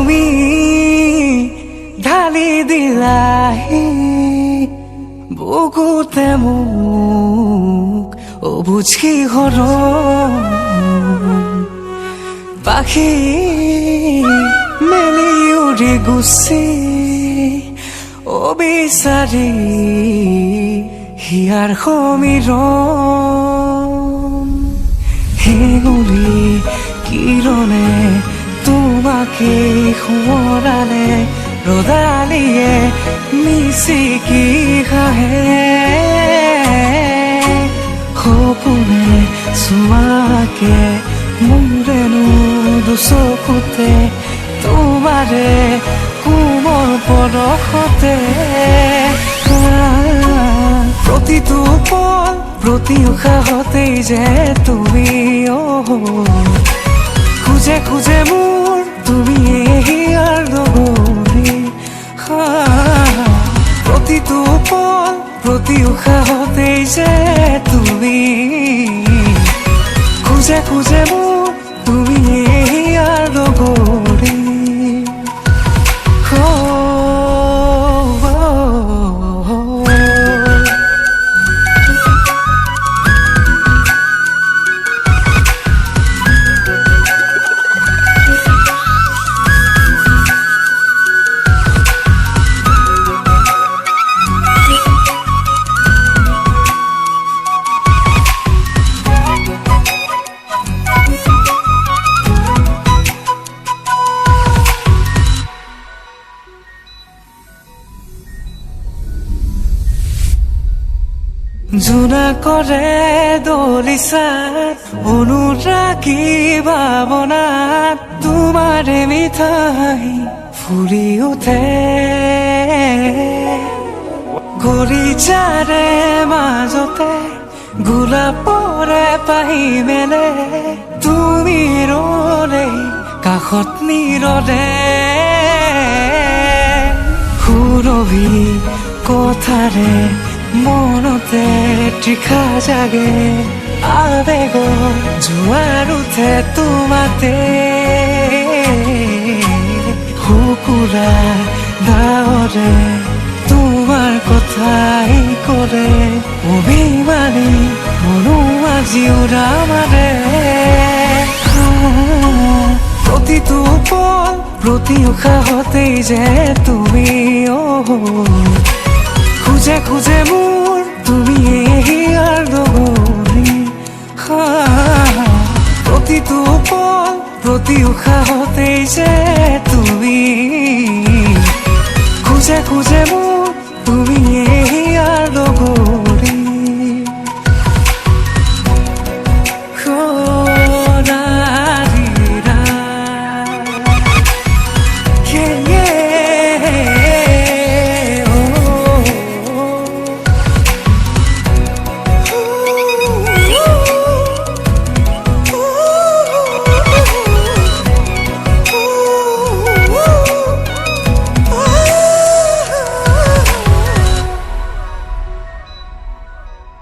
তুমি ঢালি দিলাহি বুকুতে মোক অবুঝ কিহৰ পাখি মেলি উৰি গুচি অবিচাৰি হিয়াৰ সমীৰণ হেঙুলি কিৰণে তোমাকে সোঁৱৰালে ৰ'দালিয়ে মিচিকি হাঁহে সপোনে চুৱাকে মোৰেনো দুচকুতে তোমাৰে কোমল পৰশতে প্ৰতিটো পল প্ৰতি উশাহতেই যে তুমি খুজে খুজে মোৰ তুমি হিয়াৰ লগৰী প্ৰতিটো পল প্ৰতি উশাহতেই যে তুমি খুজে খুজে মোৰ তুমি হিয়াৰ লগৰী জোনাকৰে দলিচাত অনুৰাগী ভাৱনাত তোমাৰে মিঠাই ফুলি উঠে গৰিজাৰে মাজতে গোলাপৰে পাহি মেলে তুমি ৰলে কাষত নীৰৰে সুৰভি কথাৰে মনতে তৃষা জাগে আবেগৰ জোৱাৰ উঠে তোমাতে শুকুৰা ডাৱৰে তোমাৰ কথাই কৰে অভিমানী মনো আজি উৰা মাৰে প্ৰতিটো পল প্ৰতি উশাহতেই যে তুমি খুজে খুজে মোৰ তুমি হিয়াৰ লগৰী প্ৰতিটো পল প্ৰতি উশাহতেই যে তুমি খুজে খুজে মোৰ তুমি হিয়াৰ লগৰী